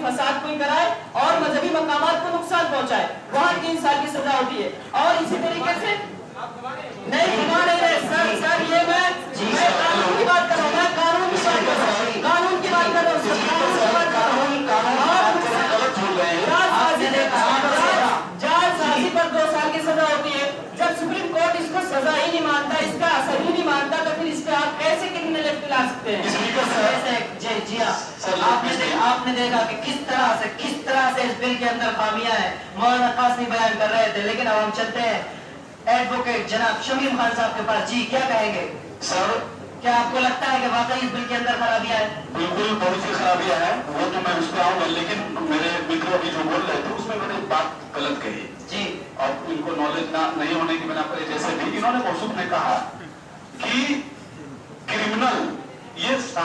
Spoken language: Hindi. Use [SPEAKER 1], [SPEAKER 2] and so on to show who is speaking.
[SPEAKER 1] फसाद कोई कराए और मजहबी मकामात को नुकसान पहुंचाए, वहाँ 3 साल की सजा होती है। और इसी तरीके से नहीं घुमा नहीं रहे सर, ये मैं कानून की बात कर रहा हूँ, मैं कानून की बात कर रहा हूँ, कानून की बात कर रहा हूँ, जालसाजी पर 2 साल की सजा होती है। जब सुप्रीम कोर्ट इसको सजा ही नहीं मानता, इसका असर ही नहीं मानता, तो फिर इस पे आप कैसे क्रिमिनल एक्ट ला सकते हैं?
[SPEAKER 2] जी हाँ, आपने देखा कि किस तरह से इस बिल के अंदर खामियां हैं। मौलाना कासमी बयान कर रहे थे, लेकिन अब हम चलते हैं एडवोकेट जनाब शमीम खान साहब के पास। जी क्या कहेंगे
[SPEAKER 3] सर?
[SPEAKER 2] क्या आपको लगता है कि वाकई इस बिल के अंदर खराबियां हैं?
[SPEAKER 3] बिल्कुल बहुत सी खराबियां हैं, वो तो मैं उस पर आऊंगा, लेकिन मेरे मित्र अभी जो बोल रहे थे उसमें मैंने बात गलत कही
[SPEAKER 2] जी।
[SPEAKER 3] अब इनको नॉलेज नहीं होने की बिना पर जैसे भी इन्होंने मौसूफ ने कहा कि क्रिमिनल ये